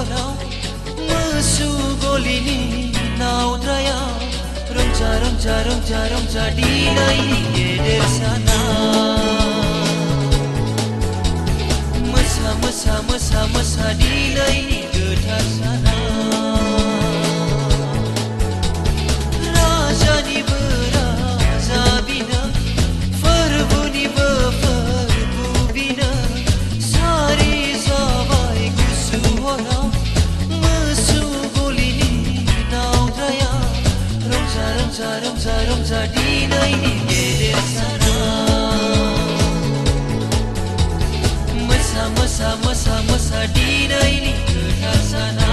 haraw Masugolini naudraya Rongja dinai geder sana Mesa dinai getar sana Rajani beraja bina Farbuni befarbu bina Sari zawai gusu haraw Masugolini naudraya Rongja dinai geder sana Mesa dinai getar sana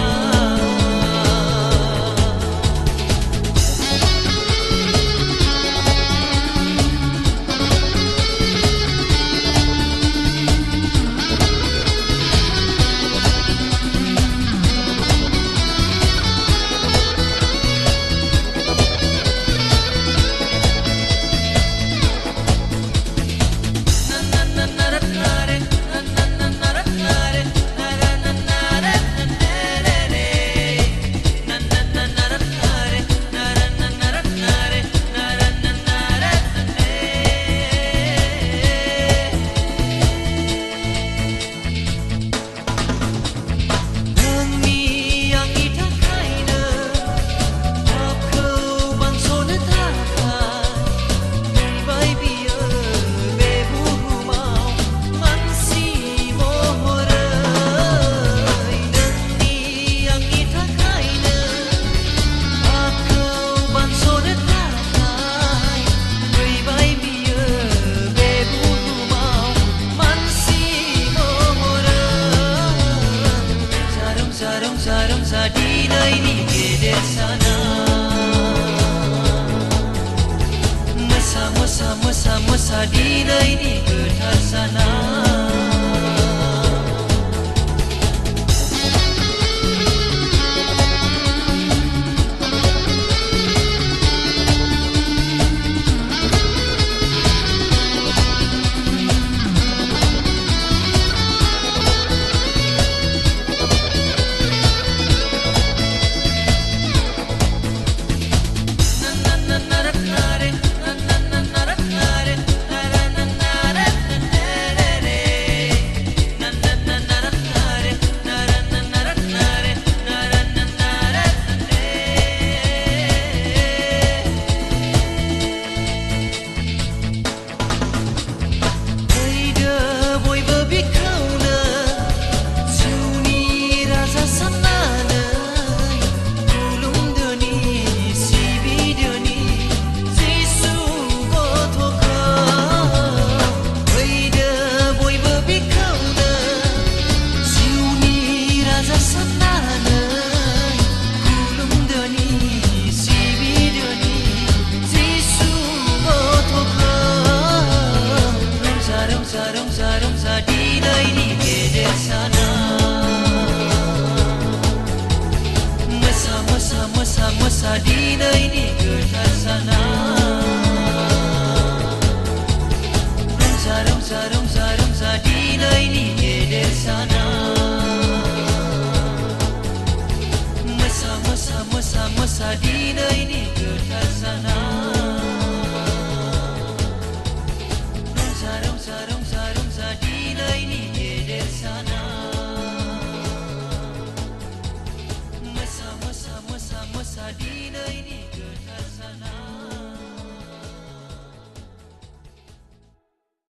Dinai ni geder sana Mesa dinai ni getar sana Rongja dinai ni geder sana Mesa dinai ni getar sana Rongja dinai ni geder sana Mesa